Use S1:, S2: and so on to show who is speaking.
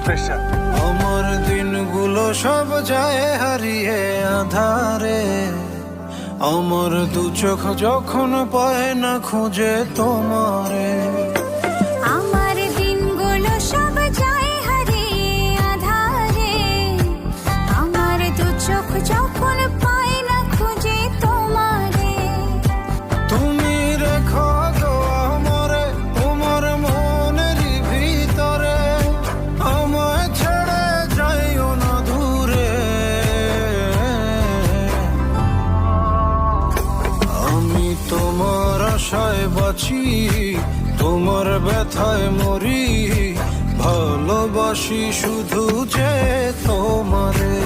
S1: Pressure.
S2: আমার দিনগুলো সব যায় হারিয়ে আধারে, আমার দু চোখ যখন পায় না খুঁজে তোমারে।
S3: আমার দিনগুলো সব যায় হারিয়ে আঁধারে, আমার দু চোখ যখন পায় না খুঁজে তোমারে।
S2: তুমি রেখো গো আমারে তোমার মনেরই ভিতরে, আমায় ছেড়ে যাইও না দূরে। আমি তোমার আশায় বাঁচি, তোমার ব্যথায় মরি, ভালোবাসি শুধু যে তোমারে।